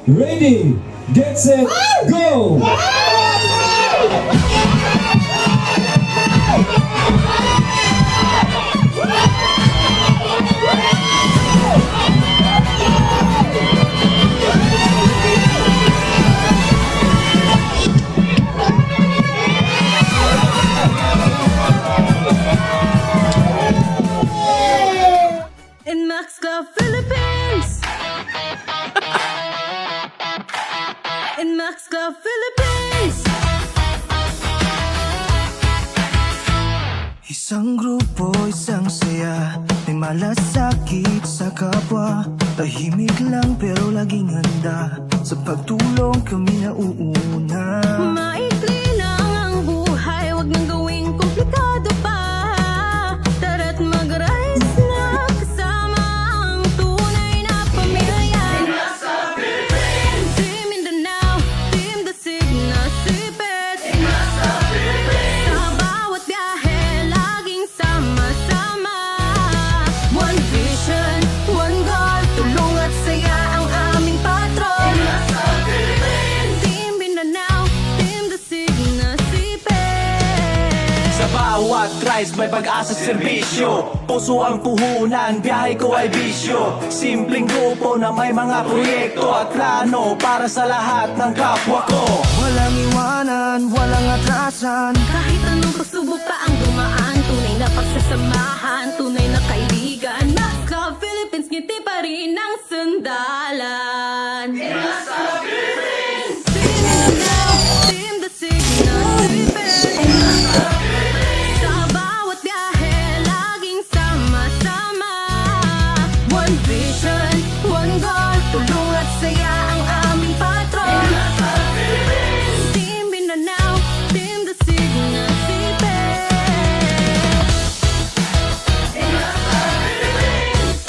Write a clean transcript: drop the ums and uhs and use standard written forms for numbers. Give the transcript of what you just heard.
Ready, get set, go! In Max Club Philippines. In Max Club Philippines. Isang grupo, isang saya, may malasakit sa kapwa. Tahimik lang pero laging handa, sa pagtulong kami nauuna. Maikli lang ang buhay, wag nang gawing komplikado pa. Tara't mag-rise na kasama ang tunay na pamilya. In Max Club Philippines. Team Mindanao, Team Dasig na sipit. In Max Club Philippines. Sa bawat biyahe, laging sama-sama. One vision, one goal, tulong at saya ang aming patron. In Max Club Philippines. Team Mindanao, Team Dasig na sipit. Sa bawat rise may pag-asa at serbisyo, puso ang puhunan, biyahe ko ay bisyo. Simpleng grupo na may mga proyekto at plano para sa lahat ng kapwa ko. Walang iwanan, walang atrasan, Kahit anong pagsubok pa ang dumaan, tunay na pagsasamahan, tunay na kaibigan. Max Club Philippines, ngiti pa rin ang sandalan. In Max Club Philippines. Team Mindanao, Team Dasig na sipit. In Max Club Philippines. Sa bawat biyahe, laging sama-sama. One vision, one goal, tulong at saya ang aming patron. In Max Club Philippines. Team Mindanao, Team Dasig na sipit. In Max Club Philippines.